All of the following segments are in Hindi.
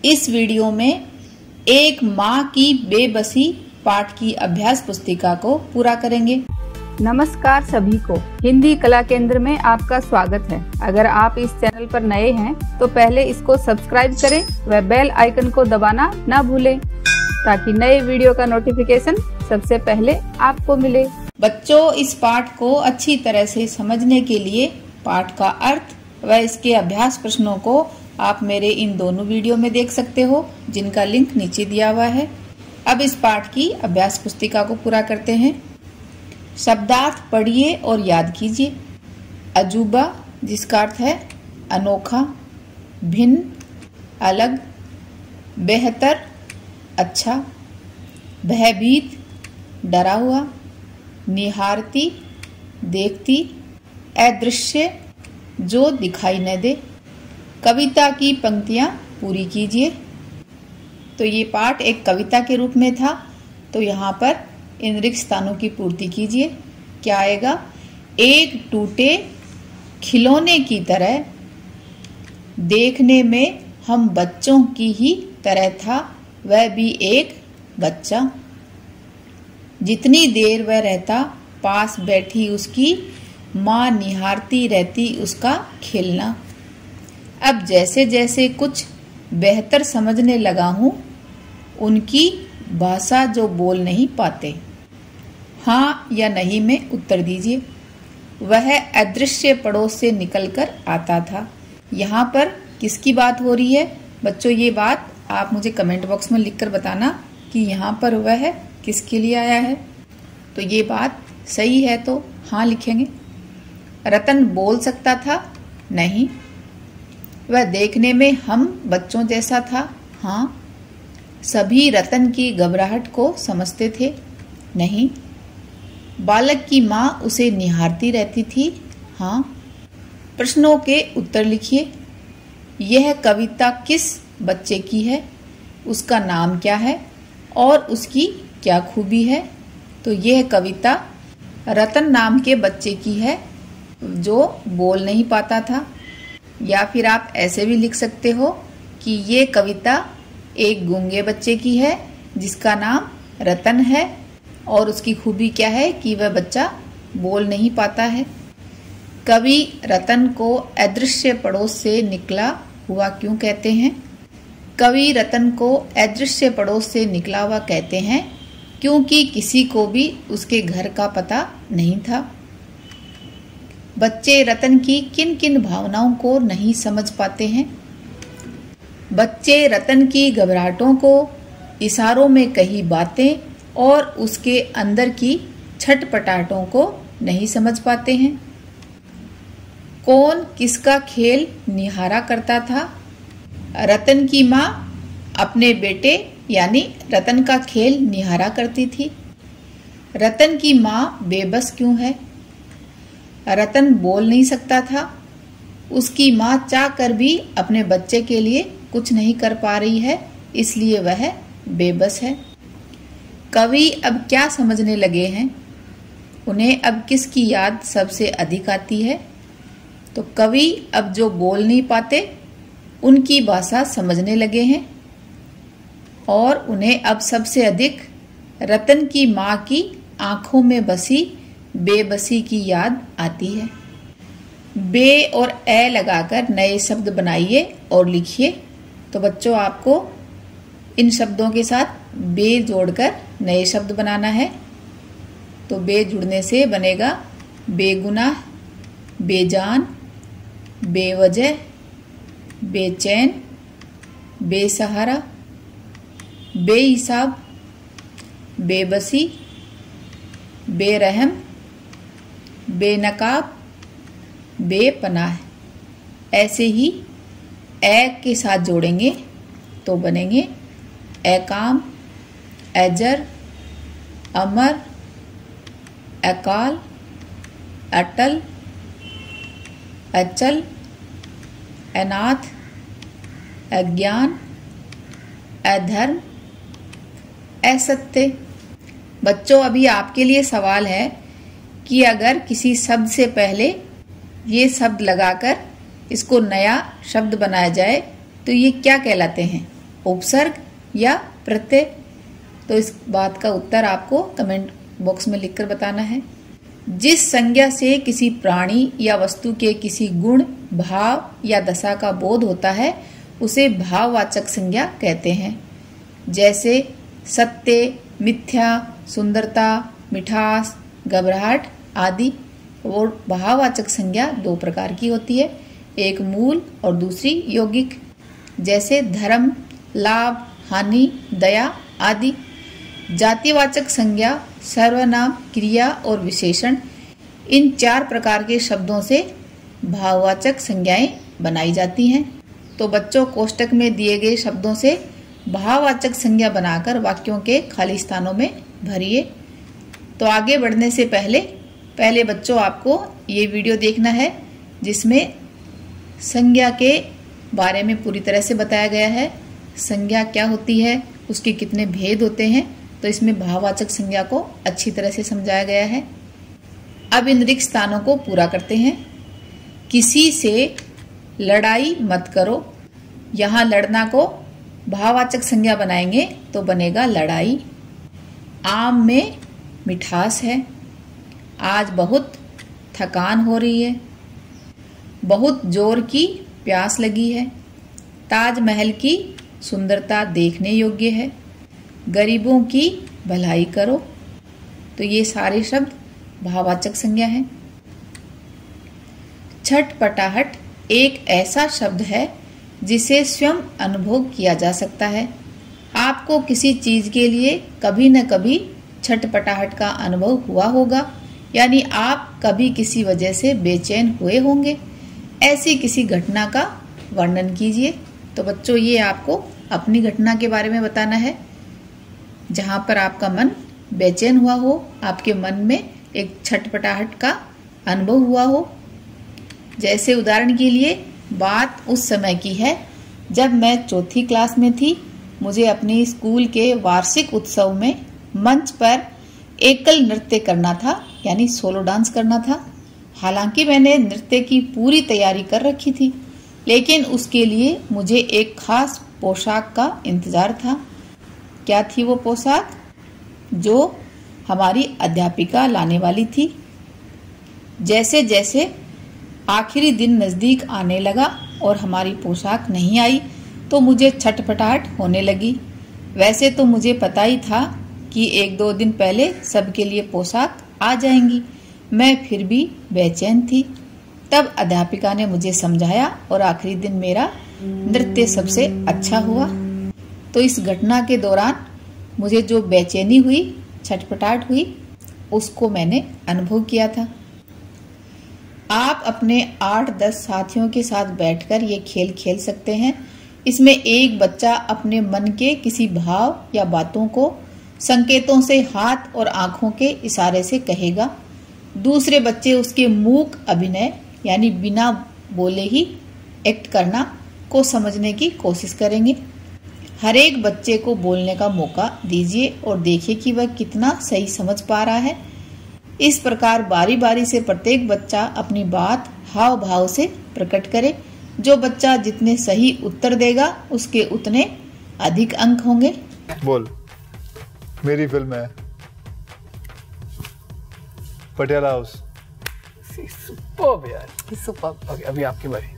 इस वीडियो में एक माँ की बेबसी पाठ की अभ्यास पुस्तिका को पूरा करेंगे। नमस्कार सभी को, हिंदी कला केंद्र में आपका स्वागत है। अगर आप इस चैनल पर नए हैं तो पहले इसको सब्सक्राइब करें व बेल आइकन को दबाना न भूलें ताकि नए वीडियो का नोटिफिकेशन सबसे पहले आपको मिले। बच्चों, इस पाठ को अच्छी तरह से समझने के लिए पाठ का अर्थ व इसके अभ्यास प्रश्नों को आप मेरे इन दोनों वीडियो में देख सकते हो, जिनका लिंक नीचे दिया हुआ है। अब इस पाठ की अभ्यास पुस्तिका को पूरा करते हैं। शब्दार्थ पढ़िए और याद कीजिए। अजूबा, जिसका अर्थ है अनोखा, भिन्न, अलग, बेहतर, अच्छा, भयभीत, डरा हुआ, निहारती, देखती, अदृश्य, जो दिखाई न दे। कविता की पंक्तियां पूरी कीजिए। तो ये पाठ एक कविता के रूप में था, तो यहाँ पर इन रिक्त स्थानों की पूर्ति कीजिए। क्या आएगा? एक टूटे खिलौने की तरह देखने में हम बच्चों की ही तरह था, वह भी एक बच्चा। जितनी देर वह रहता पास बैठी उसकी, माँ निहारती रहती उसका खेलना। अब जैसे जैसे कुछ बेहतर समझने लगा हूँ, उनकी भाषा जो बोल नहीं पाते। हाँ या नहीं में उत्तर दीजिए। वह अदृश्य पड़ोस से निकलकर आता था। यहाँ पर किसकी बात हो रही है बच्चों? ये बात आप मुझे कमेंट बॉक्स में लिखकर बताना कि यहाँ पर वह किसके लिए आया है। तो ये बात सही है तो हाँ लिखेंगे। रतन बोल सकता था? नहीं। वह देखने में हम बच्चों जैसा था? हाँ। सभी रतन की घबराहट को समझते थे? नहीं। बालक की माँ उसे निहारती रहती थी? हाँ। प्रश्नों के उत्तर लिखिए। यह कविता किस बच्चे की है? उसका नाम क्या है और उसकी क्या खूबी है? तो यह कविता रतन नाम के बच्चे की है जो बोल नहीं पाता था। या फिर आप ऐसे भी लिख सकते हो कि ये कविता एक गूंगे बच्चे की है जिसका नाम रतन है और उसकी खूबी क्या है कि वह बच्चा बोल नहीं पाता है। कवि रतन को अदृश्य पड़ोस से निकला हुआ क्यों कहते हैं? कवि रतन को अदृश्य पड़ोस से निकला हुआ कहते हैं क्योंकि किसी को भी उसके घर का पता नहीं था। बच्चे रतन की किन किन भावनाओं को नहीं समझ पाते हैं? बच्चे रतन की घबराहटों को, इशारों में कही बातें और उसके अंदर की छटपटाहटों को नहीं समझ पाते हैं। कौन किसका खेल निहारा करता था? रतन की माँ अपने बेटे यानी रतन का खेल निहारा करती थी। रतन की माँ बेबस क्यों है? रतन बोल नहीं सकता था। उसकी माँ चाह कर भी अपने बच्चे के लिए कुछ नहीं कर पा रही है, इसलिए वह बेबस है। कवि अब क्या समझने लगे हैं? उन्हें अब किसकी याद सबसे अधिक आती है? तो कवि अब जो बोल नहीं पाते उनकी भाषा समझने लगे हैं और उन्हें अब सबसे अधिक रतन की माँ की आंखों में बसी बेबसी की याद आती है। बे और ए लगाकर नए शब्द बनाइए और लिखिए। तो बच्चों, आपको इन शब्दों के साथ बे जोड़कर नए शब्द बनाना है। तो बे जुड़ने से बनेगा बेगुनाह, बेजान, बेवजह, बेचैन, बेसहारा, बेहिसाब, बेबसी, बेरहम, बेनकाब, बेपनाह। ऐसे ही ए के साथ जोड़ेंगे तो बनेंगे एकाम, अजर, अमर, अकाल, अटल, अचल, अनाथ, अज्ञान, अधर्म, असत्य। बच्चों, अभी आपके लिए सवाल है कि अगर किसी शब्द से पहले ये शब्द लगाकर इसको नया शब्द बनाया जाए तो ये क्या कहलाते हैं? उपसर्ग या प्रत्यय? तो इस बात का उत्तर आपको कमेंट बॉक्स में लिखकर बताना है। जिस संज्ञा से किसी प्राणी या वस्तु के किसी गुण, भाव या दशा का बोध होता है उसे भाववाचक संज्ञा कहते हैं। जैसे सत्य, मिथ्या, सुंदरता, मिठास, घबराहट आदि। वो भाववाचक संज्ञा दो प्रकार की होती है, एक मूल और दूसरी यौगिक। जैसे धर्म, लाभ, हानि, दया आदि। जातिवाचक संज्ञा सर्वनाम, क्रिया और विशेषण, इन चार प्रकार के शब्दों से भाववाचक संज्ञाएं बनाई जाती हैं। तो बच्चों, कोष्टक में दिए गए शब्दों से भाववाचक संज्ञा बनाकर वाक्यों के खाली स्थानों में भरिए। तो आगे बढ़ने से पहले बच्चों आपको ये वीडियो देखना है जिसमें संज्ञा के बारे में पूरी तरह से बताया गया है। संज्ञा क्या होती है, उसके कितने भेद होते हैं, तो इसमें भाववाचक संज्ञा को अच्छी तरह से समझाया गया है। अब इन रिक्त स्थानों को पूरा करते हैं। किसी से लड़ाई मत करो, यहाँ लड़ना को भाववाचक संज्ञा बनाएंगे तो बनेगा लड़ाई। आम में मिठास है, आज बहुत थकान हो रही है, बहुत जोर की प्यास लगी है, ताजमहल की सुंदरता देखने योग्य है, गरीबों की भलाई करो। तो ये सारे शब्द भाववाचक संज्ञा हैं। छटपटाहट एक ऐसा शब्द है जिसे स्वयं अनुभव किया जा सकता है। आपको किसी चीज के लिए कभी न कभी छटपटाहट का अनुभव हुआ होगा, यानी आप कभी किसी वजह से बेचैन हुए होंगे। ऐसी किसी घटना का वर्णन कीजिए। तो बच्चों, ये आपको अपनी घटना के बारे में बताना है जहां पर आपका मन बेचैन हुआ हो, आपके मन में एक छटपटाहट का अनुभव हुआ हो। जैसे उदाहरण के लिए बात उस समय की है जब मैं चौथी क्लास में थी। मुझे अपनी स्कूल के वार्षिक उत्सव में मंच पर एकल नृत्य करना था, यानी सोलो डांस करना था। हालांकि मैंने नृत्य की पूरी तैयारी कर रखी थी, लेकिन उसके लिए मुझे एक खास पोशाक का इंतजार था। क्या थी वो पोशाक? जो हमारी अध्यापिका लाने वाली थी। जैसे जैसे आखिरी दिन नजदीक आने लगा और हमारी पोशाक नहीं आई तो मुझे छटपटाहट होने लगी। वैसे तो मुझे पता ही था कि 1-2 दिन पहले सबके लिए पोशाक आ जाएंगी, मैं फिर भी बेचैन थी। तब अध्यापिका ने मुझे समझाया और आखिरी दिन मेरा नृत्य सबसे अच्छा हुआ। तो इस घटना के दौरान मुझे जो बेचैनी हुई, छटपटाहट हुई, उसको मैंने अनुभव किया था। आप अपने 8-10 साथियों के साथ बैठकर ये खेल खेल सकते हैं। इसमें एक बच्चा अपने मन के किसी भाव या बातों को संकेतों से हाथ और आंखों के इशारे से कहेगा। दूसरे बच्चे उसके मूक अभिनय, यानी बिना बोले ही एक्ट करना को समझने की कोशिश करेंगे। हर एक बच्चे को बोलने का मौका दीजिए और देखिए कि वह कितना सही समझ पा रहा है। इस प्रकार बारी बारी से प्रत्येक बच्चा अपनी बात हाव भाव से प्रकट करे। जो बच्चा जितने सही उत्तर देगा उसके उतने अधिक अंक होंगे। बोल, मेरी फिल्म है पटियाला हाउस। सुपर्ब यार, सुपर्ब। ओके, अभी आपकी बारी।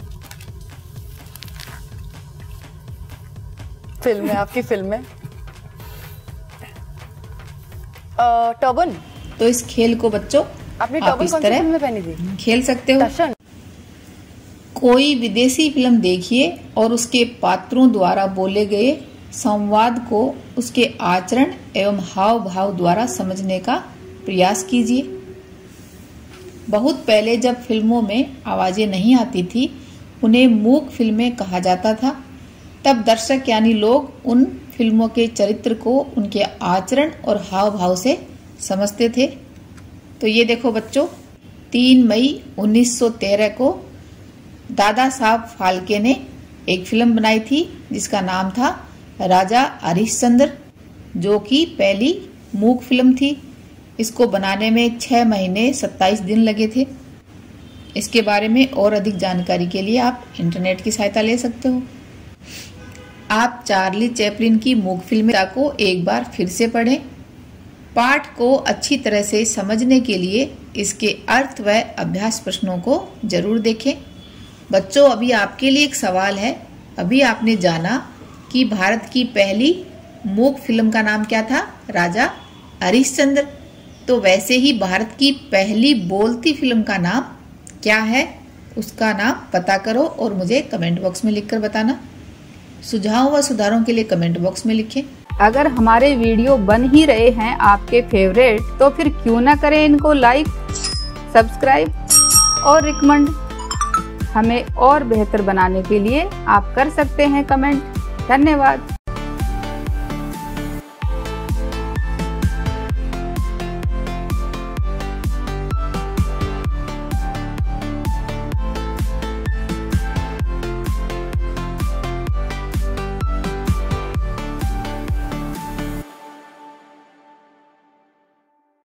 फिल्म है, आपकी फिल्म है टर्बन। तो इस खेल को बच्चों आपने आप टर्बन इस कौन सी तरह फिल्म में पहनी थी? खेल सकते हो। दर्शन। कोई विदेशी फिल्म देखिए और उसके पात्रों द्वारा बोले गए संवाद को उसके आचरण एवं हाव भाव द्वारा समझने का प्रयास कीजिए। बहुत पहले जब फिल्मों में आवाजें नहीं आती थी, उन्हें मूक फिल्में कहा जाता था। तब दर्शक यानी लोग उन फिल्मों के चरित्र को उनके आचरण और हाव भाव से समझते थे। तो ये देखो बच्चों, 3 मई 1913 को दादा साहब फाल्के ने एक फिल्म बनाई थी जिसका नाम था राजा हरिश्चंद्र, जो कि पहली मूक फिल्म थी। इसको बनाने में 6 महीने 27 दिन लगे थे। इसके बारे में और अधिक जानकारी के लिए आप इंटरनेट की सहायता ले सकते हो। आप चार्ली चैपलिन की मूक फिल्म को एक बार फिर से पढ़ें। पाठ को अच्छी तरह से समझने के लिए इसके अर्थ व अभ्यास प्रश्नों को जरूर देखें। बच्चों, अभी आपके लिए एक सवाल है। अभी आपने जाना कि भारत की पहली मूक फिल्म का नाम क्या था? राजा हरिश्चंद्र। तो वैसे ही भारत की पहली बोलती फिल्म का नाम क्या है? उसका नाम पता करो और मुझे कमेंट बॉक्स में लिखकर बताना। सुझावों व सुधारों के लिए कमेंट बॉक्स में लिखें। अगर हमारे वीडियो बन ही रहे हैं आपके फेवरेट, तो फिर क्यों ना करें इनको लाइक, सब्सक्राइब और रिकमेंड। हमें और बेहतर बनाने के लिए आप कर सकते हैं कमेंट। धन्यवाद।